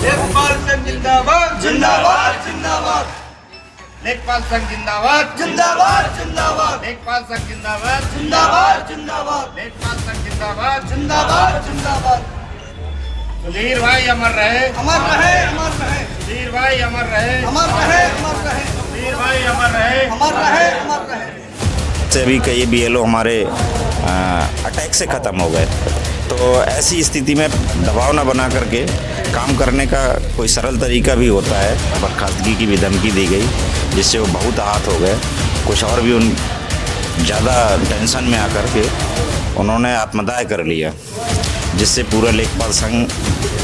लेखपाल संघ जिंदाबाद जिंदाबाद जिंदाबाद लेखपाल संघ जिंदाबाद जिंदाबाद जिंदाबाद लेखपाल संघ जिंदाबाद जिंदाबाद जिंदाबाद लेखपाल संघ जिंदाबाद जिंदाबाद जिंदाबाद। सुधीर भाई अमर रहे, अमर रहे, अमर रहे, सुधीर भाई अमर रहे, अमर रहे, अमर रहे, सुधीर भाई अमर रहे, अमर रहे, अमर रहे। से भी कई बीएलओ हमारे अटैक से ख़त्म हो गए। तो ऐसी स्थिति में दबाव न बना करके काम करने का कोई सरल तरीका भी होता है। बर्खास्तगी की भी धमकी दी गई जिससे वो बहुत आहत हो गए। कुछ और भी उन ज़्यादा टेंशन में आकर के उन्होंने आत्मदाह कर लिया, जिससे पूरा लेखपाल संघ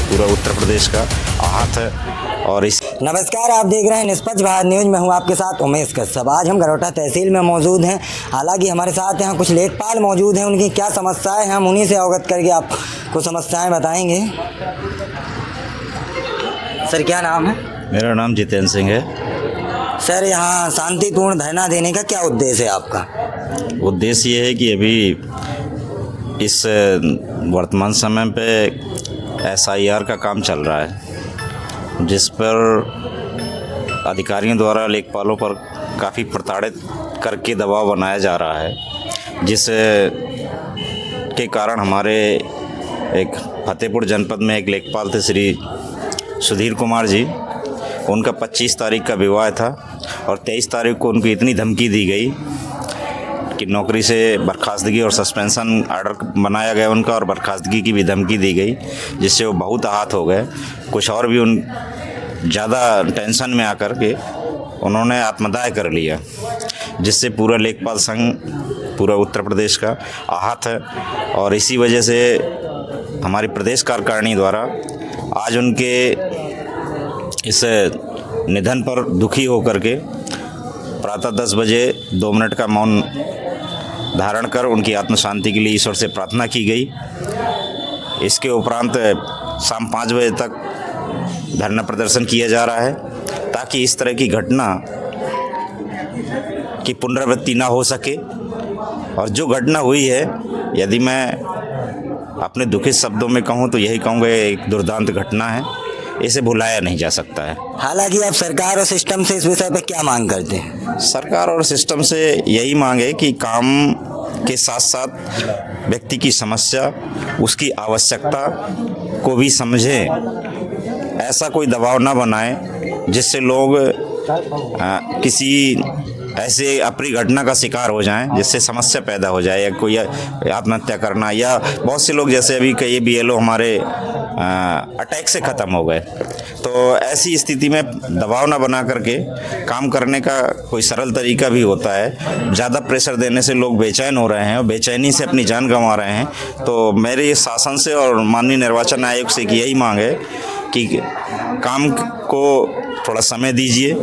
पूरा उत्तर प्रदेश का आहत है। और इस नमस्कार, आप देख रहे हैं निष्पक्ष भारत न्यूज। मैं हूं आपके साथ उमेश कश्यप। आज हम गरोटा तहसील में मौजूद हैं। हालांकि हमारे साथ यहाँ कुछ लेखपाल मौजूद हैं। उनकी क्या समस्याएं हैं हम उन्हीं से अवगत करके आपको समस्याएं बताएंगे। सर, क्या नाम है? मेरा नाम जितेंद्र सिंह है। सर, यहाँ शांतिपूर्ण धरना देने का क्या उद्देश्य है आपका? उद्देश्य ये है कि अभी इस वर्तमान समय पे एसआईआर का काम चल रहा है, जिस पर अधिकारियों द्वारा लेखपालों पर काफ़ी प्रताड़ित करके दबाव बनाया जा रहा है, जिस के कारण हमारे एक फतेहपुर जनपद में एक लेखपाल थे श्री सुधीर कुमार जी। उनका 25 तारीख का विवाह था और 23 तारीख को उनको इतनी धमकी दी गई कि नौकरी से बर्खास्तगी और सस्पेंशन आर्डर बनाया गया उनका, और बर्खास्तगी की भी धमकी दी गई, जिससे वो बहुत आहत हो गए। कुछ और भी उन ज़्यादा टेंशन में आकर के उन्होंने आत्मदाह कर लिया, जिससे पूरा लेखपाल संघ पूरा उत्तर प्रदेश का आहत है। और इसी वजह से हमारी प्रदेश कार्यकारिणी द्वारा आज उनके इस निधन पर दुखी होकर के प्रातः 10 बजे 2 मिनट का मौन धारण कर उनकी आत्म शांति के लिए ईश्वर से प्रार्थना की गई। इसके उपरांत शाम 5 बजे तक धरना प्रदर्शन किया जा रहा है, ताकि इस तरह की घटना की पुनरावृत्ति ना हो सके। और जो घटना हुई है, यदि मैं अपने दुखित शब्दों में कहूँ तो यही कहूँगा, एक दुर्दांत घटना है, इसे भुलाया नहीं जा सकता है। हालांकि आप सरकार और सिस्टम से इस विषय पर क्या मांग करते हैं? सरकार और सिस्टम से यही मांग है कि काम के साथ साथ व्यक्ति की समस्या, उसकी आवश्यकता को भी समझें। ऐसा कोई दबाव ना बनाए जिससे लोग किसी ऐसे अप्रिय घटना का शिकार हो जाएं, जिससे समस्या पैदा हो जाए, या कोई आत्महत्या करना, या बहुत से लोग जैसे अभी कई बीएलओ हमारे अटैक से ख़त्म हो गए। तो ऐसी स्थिति में दबाव ना बना करके काम करने का कोई सरल तरीका भी होता है। ज़्यादा प्रेशर देने से लोग बेचैन हो रहे हैं और बेचैनी से अपनी जान गंवा रहे हैं। तो मेरे शासन से और माननीय निर्वाचन आयोग से यही मांग है कि काम को थोड़ा समय दीजिए।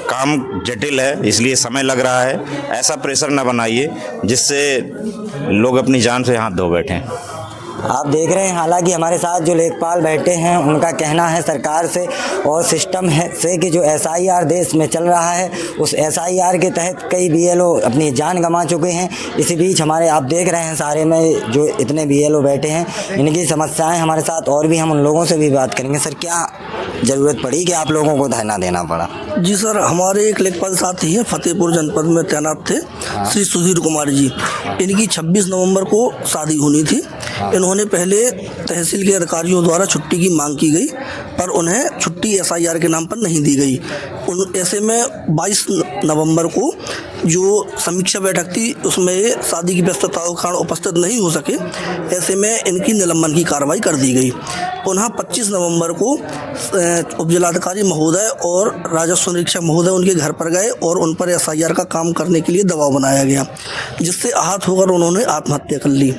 काम जटिल है, इसलिए समय लग रहा है। ऐसा प्रेशर न बनाइए जिससे लोग अपनी जान से हाथ धो बैठें। आप देख रहे हैं, हालांकि हमारे साथ जो लेखपाल बैठे हैं उनका कहना है सरकार से और सिस्टम है से कि जो एसआईआर देश में चल रहा है, उस एसआईआर के तहत कई बीएलओ अपनी जान गंवा चुके हैं। इसी बीच हमारे आप देख रहे हैं सारे में जो इतने बीएलओ बैठे हैं, इनकी समस्याएं हमारे साथ और भी, हम उन लोगों से भी बात करेंगे। सर, क्या ज़रूरत पड़ी कि आप लोगों को धरना देना पड़ा? जी सर, हमारे एक लेखपाल साथी हैं, फतेहपुर जनपद में तैनात थे, श्री सुधीर कुमार जी। इनकी 26 नवंबर को शादी होनी थी। इन्होंने पहले तहसील के अधिकारियों द्वारा छुट्टी की मांग की गई, पर उन्हें छुट्टी एसआईआर के नाम पर नहीं दी गई। ऐसे में 22 नवंबर को जो समीक्षा बैठक थी, उसमें शादी की व्यस्तताओं के कारण उपस्थित नहीं हो सके। ऐसे में इनकी निलंबन की कार्रवाई कर दी गई। पुनः 25 नवंबर को उपजिलाधिकारी महोदय और राजस्व निरीक्षक महोदय उनके घर पर गए और उन पर एसआईआर का काम करने के लिए दबाव बनाया गया, जिससे आहत होकर उन्होंने आत्महत्या कर ली।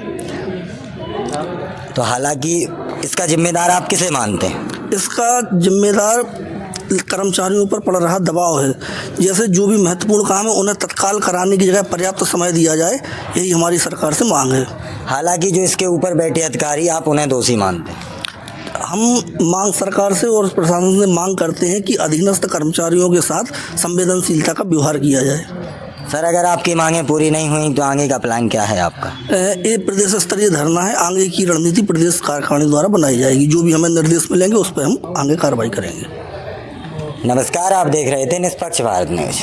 तो हालांकि इसका जिम्मेदार आप किसे मानते हैं? इसका जिम्मेदार कर्मचारियों पर पड़ रहा दबाव है। जैसे जो भी महत्वपूर्ण काम है उन्हें तत्काल कराने की जगह पर्याप्त समय दिया जाए, यही हमारी सरकार से मांग है। हालांकि जो इसके ऊपर बैठे अधिकारी, आप उन्हें दोषी मानते हैं? हम मांग सरकार से और प्रशासन से मांग करते हैं कि अधीनस्थ कर्मचारियों के साथ संवेदनशीलता का व्यवहार किया जाए। सर अगर आपकी मांगें पूरी नहीं हुई तो आगे का प्लान क्या है आपका? ये प्रदेश स्तरीय धरना है। आगे की रणनीति प्रदेश कार्यकारिणी द्वारा बनाई जाएगी। जो भी हमें निर्देश मिलेंगे उस पर हम आगे कार्रवाई करेंगे। नमस्कार, आप देख रहे थे निष्पक्ष भारत न्यूज।